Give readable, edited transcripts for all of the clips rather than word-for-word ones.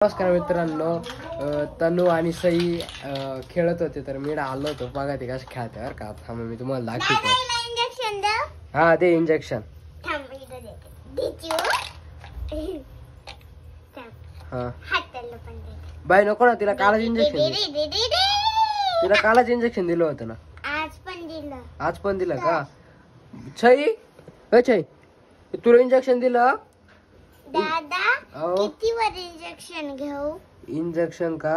नमस्कार मित्रांनो, तनू आणि सई खेळत होते तर मी आलो होतो बघा ते कसं खेळते बरं का. थांबा मी तुम्हाला दाखवतो. हा दे इंजेक्शन. हा बाई नको ना, तिला कालच इंजेक्शन तिला कालच इंजेक्शन दिलं होतं ना. आज पण दिलं का छई? छई तुला इंजेक्शन दिलं दादा किती वर इंजेक्शन घेऊ? इंजेक्शन का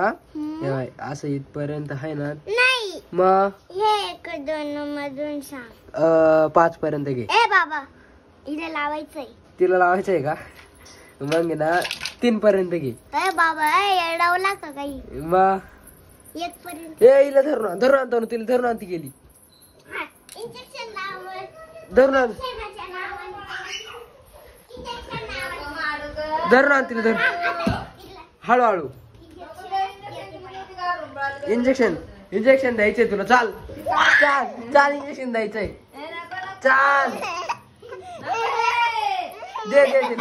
असं इथपर्यंत आहे ना. नाही मग हे 1 2 मधून सांग. 5 पर्यंत घे. ए बाबा हिला लावायचंय. तिला लावायचंय का? मग ना 3 पर्यंत घे. ए बाबा एडावला का काही? मग 1 पर्यंत. ए हिला धरून आणतो तिला धरून आणती गेली. इंजेक्शन लाव. धरून आण धरून आण तिला धरून हळूहळू. इंजेक्शन द्यायचंय तुला. चाल चाल चाल इंजेक्शन द्यायचंय. चाल दे दे दे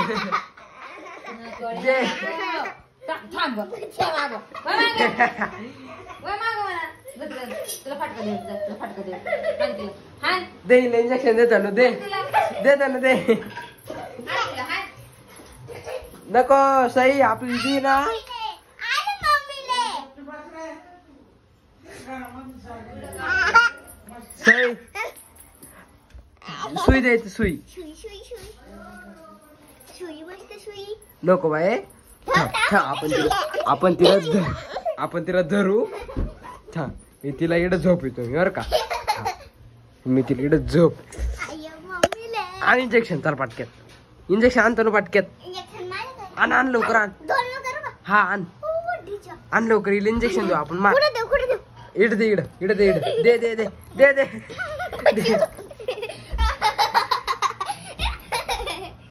दे इंजेक्शन देताना दे देताना दे. नको सई आपली दी ना. सई सुई द्यायची. सुई नको बाय. आपण तिला धरू. मी तिला इकडे झोप येतो बर का. मी तिला इकडे झोप आणि इंजेक्शन चाल पाटक्यात. इंजेक्शन आणतो ना पाटक्यात. आण लवकर आण. हा आण आण लवकर. इंजेक्शन देऊ आपण. मार इकडे दे इकडे दे दे दे दे दे दे